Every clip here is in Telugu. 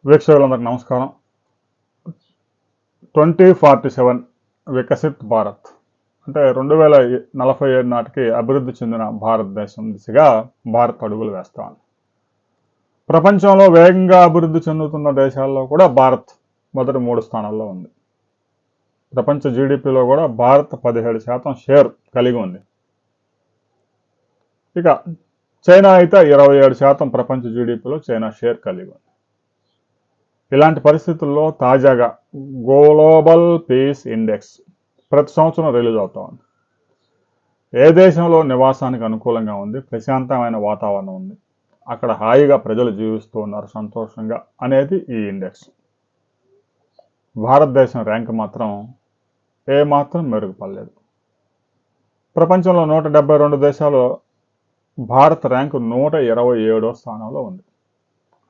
వీక్షకులందరికీ నమస్కారం. 2047 వికసిత్ భారత్ అంటే 2047 నాటికి అభివృద్ధి చెందిన భారతదేశం దిశగా భారత్ అడుగులు వేస్తాం. ప్రపంచంలో వేగంగా అభివృద్ధి చెందుతున్న దేశాల్లో కూడా భారత్ మొదటి 3 స్థానాల్లో ఉంది. ప్రపంచ జీడిపిలో కూడా భారత్ 17% షేర్ కలిగి ఉంది. ఇక చైనా అయితే 27% ప్రపంచ జీడిపిలో చైనా షేర్ కలిగి ఉంది. ఇలాంటి పరిస్థితుల్లో తాజాగా గ్లోబల్ పీస్ ఇండెక్స్ ప్రతి సంవత్సరం రిలీజ్ అవుతా ఉంది. ఏ దేశంలో నివాసానికి అనుకూలంగా ఉంది, ప్రశాంతమైన వాతావరణం ఉంది, అక్కడ హాయిగా ప్రజలు జీవిస్తూ ఉన్నారు సంతోషంగా అనేది ఈ ఇండెక్స్. భారతదేశం ర్యాంక్ మాత్రం ఏమాత్రం మెరుగుపడలేదు. ప్రపంచంలో 172 దేశాలు భారత్ ర్యాంకు 127వ స్థానంలో ఉంది.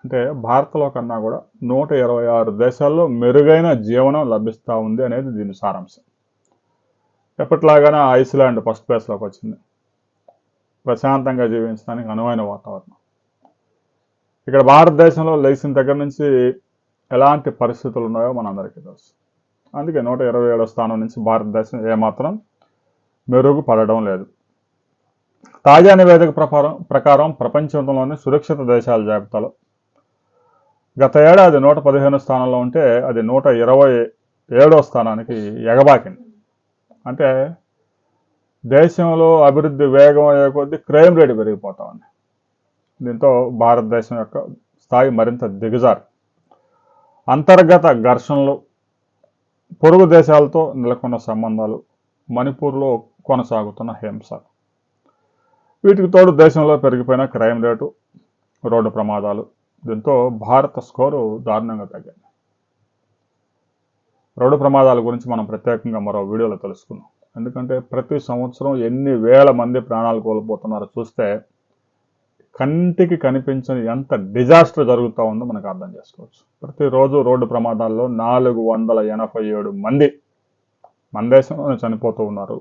అంటే భారత్లో కన్నా కూడా 126 దేశాల్లో మెరుగైన జీవనం లభిస్తూ ఉంది అనేది దీని సారాంశం. ఎప్పటిలాగానే ఐస్లాండ్ ఫస్ట్ ప్లేస్లోకి వచ్చింది. ప్రశాంతంగా జీవించడానికి అనువైన వాతావరణం. ఇక్కడ భారతదేశంలో లేచిన దగ్గర నుంచి ఎలాంటి పరిస్థితులు ఉన్నాయో మనందరికీ తెలుసు. అందుకే 127వ స్థానం నుంచి భారతదేశం ఏమాత్రం మెరుగుపడడం లేదు. తాజా నివేదిక ప్రకారం ప్రపంచంలోని సురక్షిత దేశాల జాబితాలో గత ఏడాది 115 స్థానంలో ఉంటే అది 127వ స్థానానికి ఎగబాకింది. అంటే దేశంలో అభివృద్ధి వేగం అయ్యే కొద్దీ క్రైమ్ రేటు పెరిగిపోతా ఉంది. దీంతో భారతదేశం యొక్క స్థాయి మరింత దిగజారు. అంతర్గత ఘర్షణలు, పొరుగు దేశాలతో నెలకొన్న సంబంధాలు, మణిపూర్లో కొనసాగుతున్న హింస, వీటికి తోడు దేశంలో పెరిగిపోయిన క్రైమ్ రేటు, రోడ్డు ప్రమాదాలు, దీంతో భారత స్కోరు దారుణంగా తగ్గింది. రోడ్డు ప్రమాదాల గురించి మనం ప్రత్యేకంగా మరో వీడియోలో తెలుసుకున్నాం. ఎందుకంటే ప్రతి సంవత్సరం ఎన్ని వేల మంది ప్రాణాలు కోల్పోతున్నారో చూస్తే కంటికి కనిపించని ఎంత డిజాస్టర్ జరుగుతూ ఉందో మనకు అర్థం చేసుకోవచ్చు. ప్రతిరోజు రోడ్డు ప్రమాదాల్లో 487 మంది మన దేశంలోనే చనిపోతూ ఉన్నారు.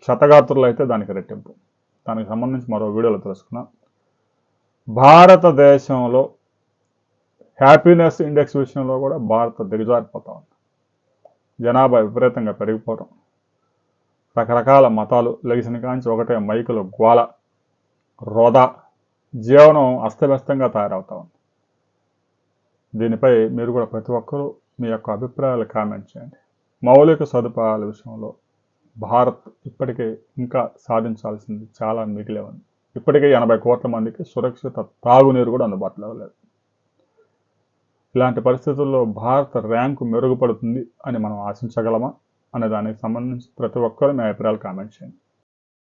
క్షతగాత్రులు అయితే దానికి రెట్టింపు. దానికి సంబంధించి మరో వీడియోలో తెలుసుకున్నాం. భారతదేశంలో హ్యాపీనెస్ ఇండెక్స్ విషయంలో కూడా భారత్ దిగజారిపోతా ఉంది. జనాభా విపరీతంగా పెరిగిపోవడం, రకరకాల మతాలు లెగిసిన కాంచి ఒకటే మైకులు గోల, రోదా, జీవనం అస్తవ్యస్తంగా తయారవుతా ఉంది. దీనిపై మీరు కూడా ప్రతి ఒక్కరూ మీ యొక్క అభిప్రాయాలు కామెంట్ చేయండి. మౌలిక సదుపాయాల విషయంలో భారత్ ఇప్పటికే ఇంకా సాధించాల్సింది చాలా మిగిలే ఉంది. ఇప్పటికే 80 కోట్ల మందికి సురక్షిత తాగునీరు కూడా అందుబాటులో లేదు. ఇలాంటి పరిస్థితుల్లో భారత ర్యాంకు మెరుగుపడుతుంది అని మనం ఆశించగలమా అనే దానికి సంబంధించి ప్రతి ఒక్కరు మీ అభిప్రాయాలు కామెంట్ చేయండి.